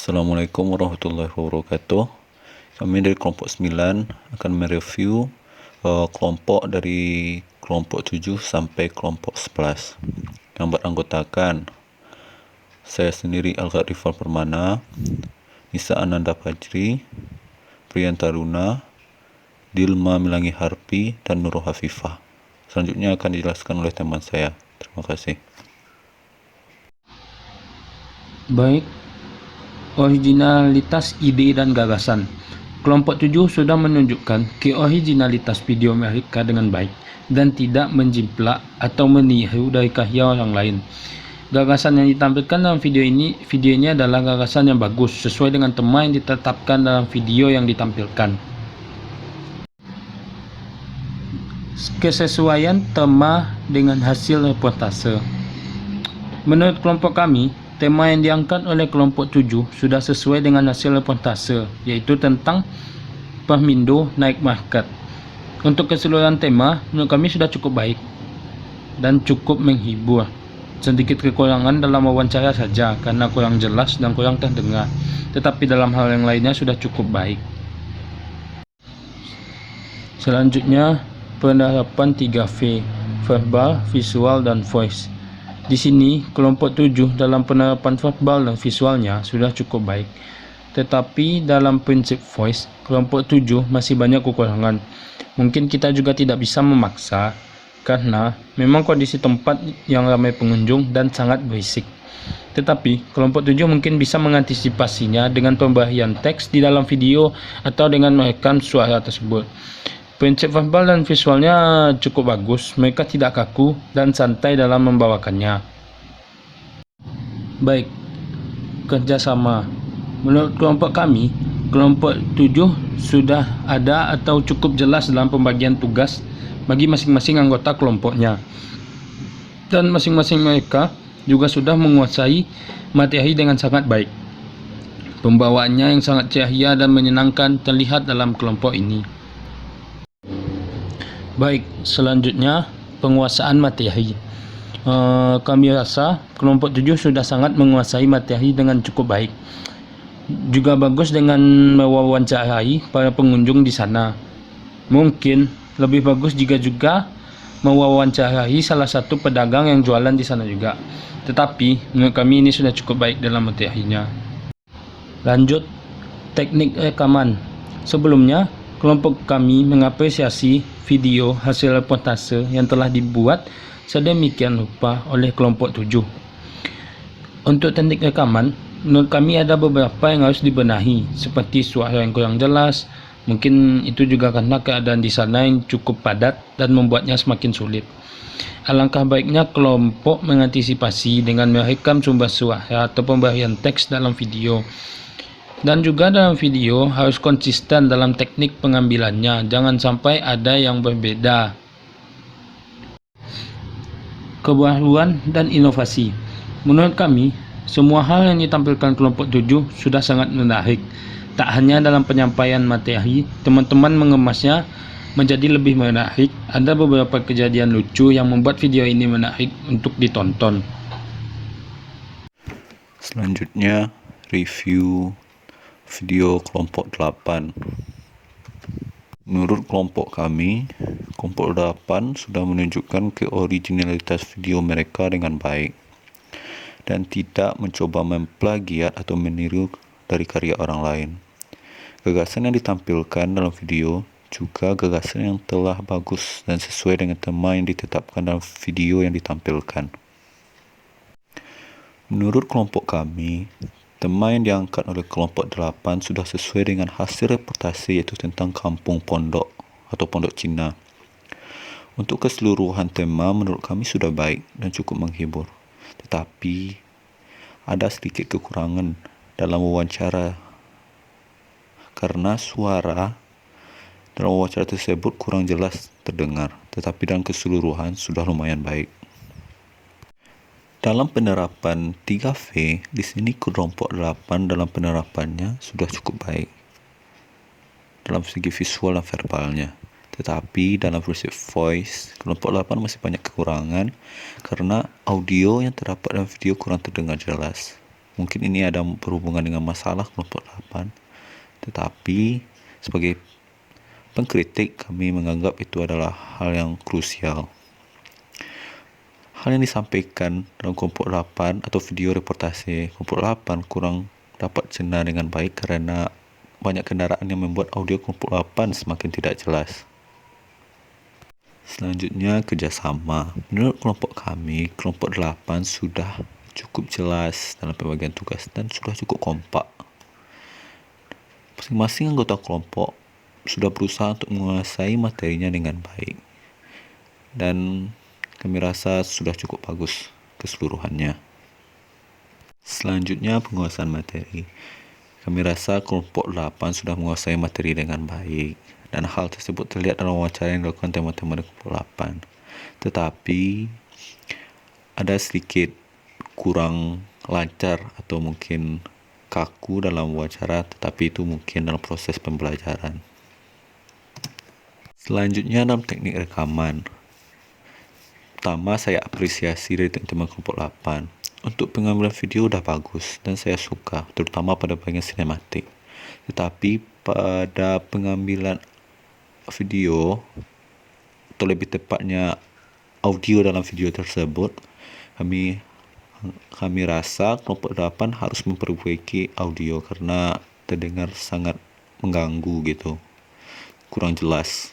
Assalamualaikum warahmatullahi wabarakatuh. Kami dari kelompok 9 akan mereview kelompok dari kelompok 7 sampai kelompok 11 yang beranggotakan saya sendiri Al-Gharifal Permana, Nisa Ananda Fajri, Priyan Taruna, Dilma Milangi Harpi, dan Nurul Hafifah. Selanjutnya akan dijelaskan oleh teman saya. Terima kasih. Baik, originalitas ide dan gagasan. Kelompok 7 sudah menunjukkan keoriginalitas video mereka dengan baik dan tidak menjiplak atau meniru dari karya orang lain. Gagasan yang ditampilkan dalam video ini adalah gagasan yang bagus sesuai dengan tema yang ditetapkan dalam video yang ditampilkan. Kesesuaian tema dengan hasil reportase. Menurut kelompok kami, tema yang diangkat oleh kelompok 7 sudah sesuai dengan hasil reportase, yaitu tentang Permindo naik market. Untuk keseluruhan tema, menurut kami sudah cukup baik dan cukup menghibur. Sedikit kekurangan dalam wawancara saja karena kurang jelas dan kurang terdengar, tetapi dalam hal yang lainnya sudah cukup baik. Selanjutnya, penerapan 3V, verbal, visual, dan voice. Di sini, kelompok 7 dalam penerapan verbal dan visualnya sudah cukup baik. Tetapi dalam prinsip voice, kelompok 7 masih banyak kekurangan. Mungkin kita juga tidak bisa memaksa, karena memang kondisi tempat yang ramai pengunjung dan sangat berisik. Tetapi, kelompok 7 mungkin bisa mengantisipasinya dengan pemberian teks di dalam video atau dengan merekam suara tersebut. Prinsip verbal dan visualnya cukup bagus, mereka tidak kaku dan santai dalam membawakannya. Baik, kerjasama. Menurut kelompok kami, kelompok 7 sudah ada atau cukup jelas dalam pembagian tugas bagi masing-masing anggota kelompoknya. Dan masing-masing mereka juga sudah menguasai materi dengan sangat baik. Pembawaannya yang sangat ceria dan menyenangkan terlihat dalam kelompok ini. Baik, selanjutnya penguasaan materi. Kami rasa kelompok 7 sudah sangat menguasai materi dengan cukup baik. Juga bagus dengan mewawancarai para pengunjung di sana. Mungkin lebih bagus jika juga mewawancarai salah satu pedagang yang jualan di sana juga. Tetapi menurut kami ini sudah cukup baik dalam materinya. Lanjut, teknik rekaman. Sebelumnya, kelompok kami mengapresiasi video hasil reportase yang telah dibuat sedemikian rupa oleh kelompok 7. Untuk teknik rekaman, menurut kami ada beberapa yang harus dibenahi, seperti suara yang kurang jelas. Mungkin itu juga karena keadaan di sana yang cukup padat dan membuatnya semakin sulit. Alangkah baiknya kelompok mengantisipasi dengan merekam sumber suara atau pemberian teks dalam video. Dan juga dalam video harus konsisten dalam teknik pengambilannya, jangan sampai ada yang berbeda. Kebaruan dan inovasi. Menurut kami, semua hal yang ditampilkan kelompok 7 sudah sangat menarik. Tak hanya dalam penyampaian materi, teman-teman mengemasnya menjadi lebih menarik. Ada beberapa kejadian lucu yang membuat video ini menarik untuk ditonton. Selanjutnya, review video kelompok 8. Menurut kelompok kami, kelompok 8 sudah menunjukkan keoriginalitas video mereka dengan baik dan tidak mencoba memplagiat atau meniru dari karya orang lain. Gagasan yang ditampilkan dalam video juga gagasan yang telah bagus dan sesuai dengan tema yang ditetapkan dalam video yang ditampilkan. Menurut kelompok kami, tema yang diangkat oleh kelompok 8 sudah sesuai dengan hasil reportase, yaitu tentang kampung pondok atau pondok Cina. Untuk keseluruhan tema menurut kami sudah baik dan cukup menghibur. Tetapi ada sedikit kekurangan dalam wawancara karena suara dalam wawancara tersebut kurang jelas terdengar, tetapi dalam keseluruhan sudah lumayan baik. Dalam penerapan 3V, di sini kelompok 8 dalam penerapannya sudah cukup baik dalam segi visual dan verbalnya. Tetapi dalam prinsip voice, kelompok 8 masih banyak kekurangan karena audio yang terdapat dalam video kurang terdengar jelas. Mungkin ini ada berhubungan dengan masalah kelompok 8, tetapi sebagai pengkritik kami menganggap itu adalah hal yang krusial. Hal yang disampaikan dalam kelompok 8 atau video reportase kelompok 8 kurang dapat cerna dengan baik kerana banyak kendaraan yang membuat audio kelompok 8 semakin tidak jelas. Selanjutnya, kerjasama. Menurut kelompok kami, kelompok 8 sudah cukup jelas dalam pembagian tugas dan sudah cukup kompak. Masing-masing anggota kelompok sudah berusaha untuk menguasai materinya dengan baik. Dan kami rasa sudah cukup bagus keseluruhannya. Selanjutnya, penguasaan materi. Kami rasa kelompok 8 sudah menguasai materi dengan baik. Dan hal tersebut terlihat dalam wawancara yang dilakukan teman-teman di kelompok 8. Tetapi ada sedikit kurang lancar atau mungkin kaku dalam wawancara, tetapi itu mungkin dalam proses pembelajaran. Selanjutnya, dalam teknik rekaman. Pertama, saya apresiasi dari teman-teman kelompok 8. Untuk pengambilan video dah bagus dan saya suka, terutama pada bahagian sinematik. Tetapi pada pengambilan video, atau lebih tepatnya audio dalam video tersebut, kami rasa kelompok 8 harus memperbaiki audio karena terdengar sangat mengganggu gitu, kurang jelas.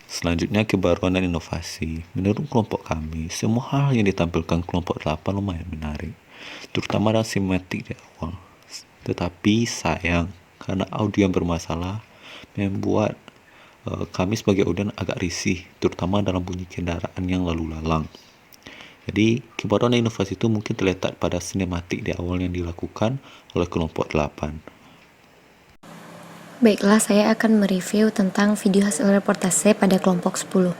Selanjutnya, kebaruan dan inovasi. Menurut kelompok kami, semua hal yang ditampilkan kelompok 8 lumayan menarik, terutama dalam sinematik di awal. Tetapi sayang, karena audio yang bermasalah membuat kami sebagai audien agak risih, terutama dalam bunyi kendaraan yang lalu lalang. Jadi, kebaruan dan inovasi itu mungkin terletak pada sinematik di awal yang dilakukan oleh kelompok 8. Baiklah, saya akan mereview tentang video hasil reportase pada kelompok 10.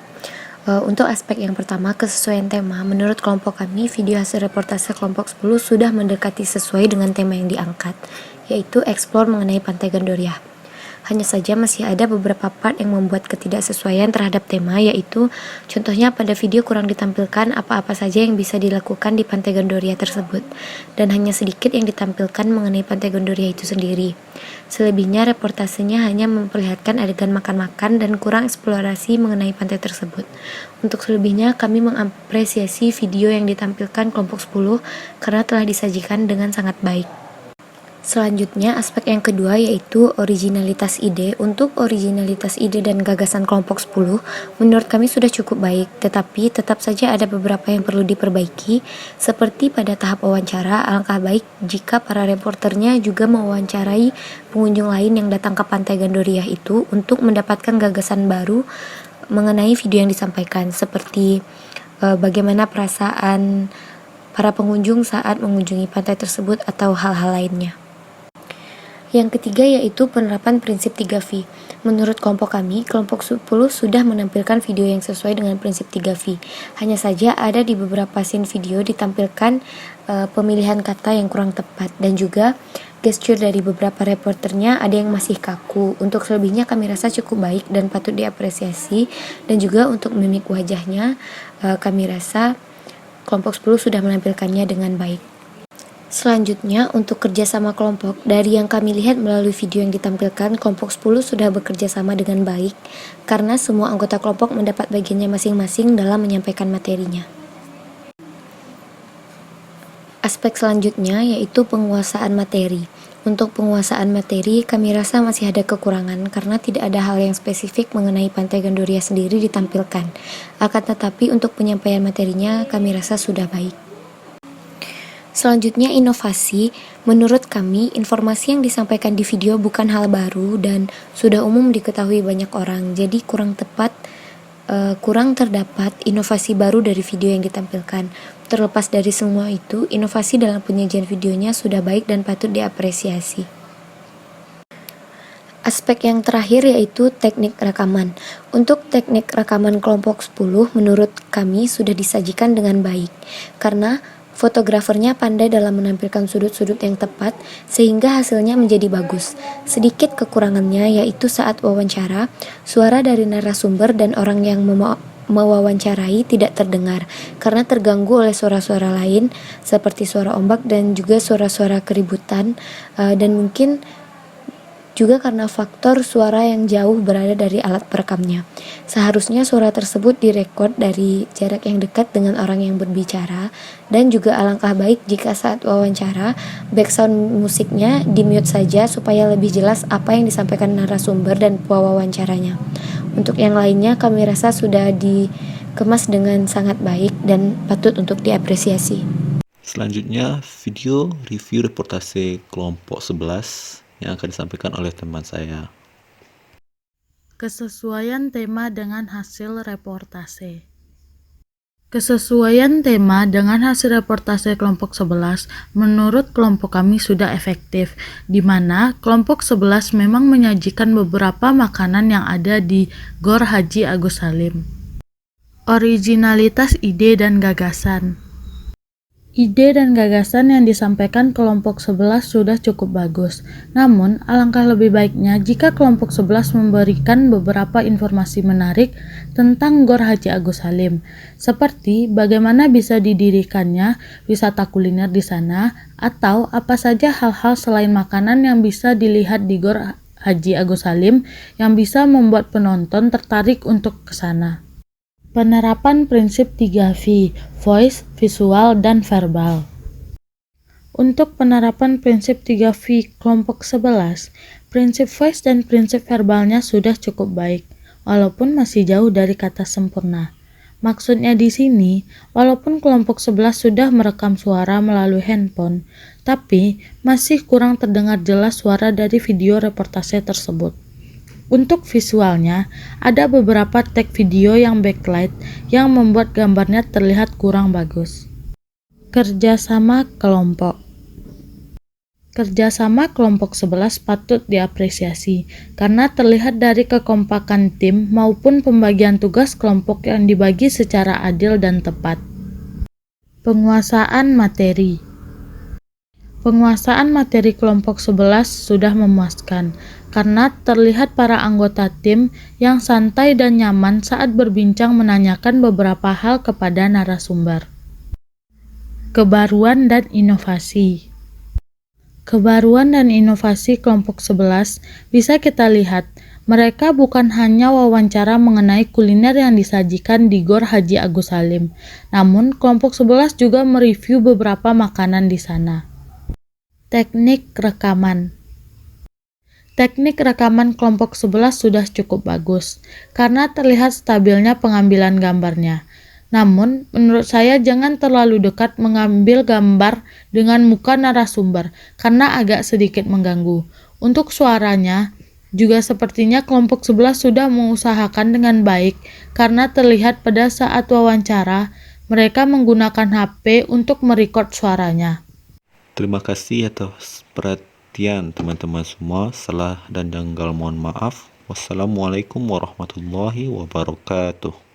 Untuk aspek yang pertama, kesesuaian tema. Menurut kelompok kami, video hasil reportase kelompok 10 sudah mendekati sesuai dengan tema yang diangkat, yaitu eksplor mengenai Pantai Gandoria. Hanya saja masih ada beberapa part yang membuat ketidaksesuaian terhadap tema, yaitu contohnya pada video kurang ditampilkan apa-apa saja yang bisa dilakukan di Pantai Gandoria tersebut, dan hanya sedikit yang ditampilkan mengenai Pantai Gandoria itu sendiri. Selebihnya reportasenya hanya memperlihatkan adegan makan-makan dan kurang eksplorasi mengenai pantai tersebut. Untuk selebihnya, kami mengapresiasi video yang ditampilkan kelompok 10 karena telah disajikan dengan sangat baik. Selanjutnya, aspek yang kedua yaitu originalitas ide. Untuk originalitas ide dan gagasan kelompok 10, menurut kami sudah cukup baik, tetapi tetap saja ada beberapa yang perlu diperbaiki, seperti pada tahap wawancara. Alangkah baik jika para reporternya juga mewawancarai pengunjung lain yang datang ke Pantai Gandoria itu untuk mendapatkan gagasan baru mengenai video yang disampaikan, seperti bagaimana perasaan para pengunjung saat mengunjungi pantai tersebut atau hal-hal lainnya. Yang ketiga yaitu penerapan prinsip 3V. Menurut kelompok kami, kelompok 10 sudah menampilkan video yang sesuai dengan prinsip 3V. Hanya saja ada di beberapa scene video ditampilkan pemilihan kata yang kurang tepat, dan juga gesture dari beberapa reporternya ada yang masih kaku. Untuk selebihnya kami rasa cukup baik dan patut diapresiasi, dan juga untuk mimik wajahnya kami rasa kelompok 10 sudah menampilkannya dengan baik. Selanjutnya, untuk kerjasama kelompok, dari yang kami lihat melalui video yang ditampilkan, kelompok 10 sudah bekerja sama dengan baik karena semua anggota kelompok mendapat bagiannya masing-masing dalam menyampaikan materinya. Aspek selanjutnya yaitu penguasaan materi. Untuk penguasaan materi, kami rasa masih ada kekurangan karena tidak ada hal yang spesifik mengenai Pantai Gandoria sendiri ditampilkan. Akan tetapi untuk penyampaian materinya kami rasa sudah baik. Selanjutnya, inovasi. Menurut kami, informasi yang disampaikan di video bukan hal baru dan sudah umum diketahui banyak orang, jadi kurang terdapat inovasi baru dari video yang ditampilkan. Terlepas dari semua itu, inovasi dalam penyajian videonya sudah baik dan patut diapresiasi. Aspek yang terakhir yaitu teknik rekaman. Untuk teknik rekaman kelompok 10 menurut kami sudah disajikan dengan baik karena fotografernya pandai dalam menampilkan sudut-sudut yang tepat sehingga hasilnya menjadi bagus. Sedikit kekurangannya yaitu saat wawancara, suara dari narasumber dan orang yang mewawancarai tidak terdengar karena terganggu oleh suara-suara lain seperti suara ombak dan juga suara-suara keributan, dan mungkin juga karena faktor suara yang jauh berada dari alat perekamnya. Seharusnya suara tersebut direkod dari jarak yang dekat dengan orang yang berbicara, dan juga alangkah baik jika saat wawancara background musiknya di-mute saja supaya lebih jelas apa yang disampaikan narasumber dan pewawancaranya. Untuk yang lainnya kami rasa sudah dikemas dengan sangat baik dan patut untuk diapresiasi. Selanjutnya, video review reportase kelompok 11 yang akan disampaikan oleh teman saya. Kesesuaian tema dengan hasil reportase. Kesesuaian tema dengan hasil reportase kelompok 11 menurut kelompok kami sudah efektif, di mana kelompok 11 memang menyajikan beberapa makanan yang ada di Gor Haji Agus Salim. Originalitas ide dan gagasan. Ide dan gagasan yang disampaikan kelompok 11 sudah cukup bagus. Namun, alangkah lebih baiknya jika kelompok 11 memberikan beberapa informasi menarik tentang Gor Haji Agus Salim, seperti bagaimana bisa didirikannya, wisata kuliner di sana, atau apa saja hal-hal selain makanan yang bisa dilihat di Gor Haji Agus Salim yang bisa membuat penonton tertarik untuk ke sana. Penerapan prinsip 3V, voice, visual, dan verbal. Untuk penerapan prinsip 3V kelompok 11, prinsip voice dan prinsip verbalnya sudah cukup baik, walaupun masih jauh dari kata sempurna. Maksudnya di sini, walaupun kelompok 11 sudah merekam suara melalui handphone, tapi masih kurang terdengar jelas suara dari video reportase tersebut. Untuk visualnya, ada beberapa tag video yang backlight yang membuat gambarnya terlihat kurang bagus. Kerjasama kelompok. Kerjasama kelompok 11 patut diapresiasi karena terlihat dari kekompakan tim maupun pembagian tugas kelompok yang dibagi secara adil dan tepat. Penguasaan materi. Penguasaan materi kelompok 11 sudah memuaskan karena terlihat para anggota tim yang santai dan nyaman saat berbincang menanyakan beberapa hal kepada narasumber. Kebaruan dan inovasi. Kebaruan dan inovasi kelompok 11 bisa kita lihat, mereka bukan hanya wawancara mengenai kuliner yang disajikan di Gor Haji Agus Salim, namun kelompok 11 juga mereview beberapa makanan di sana. Teknik rekaman. Teknik rekaman kelompok 11 sudah cukup bagus, karena terlihat stabilnya pengambilan gambarnya. Namun, menurut saya jangan terlalu dekat mengambil gambar dengan muka narasumber, karena agak sedikit mengganggu. Untuk suaranya, juga sepertinya kelompok 11 sudah mengusahakan dengan baik, karena terlihat pada saat wawancara, mereka menggunakan HP untuk merekod suaranya. Terima kasih atas perhatian teman-teman semua. Salah dan janggal mohon maaf. Wassalamualaikum warahmatullahi wabarakatuh.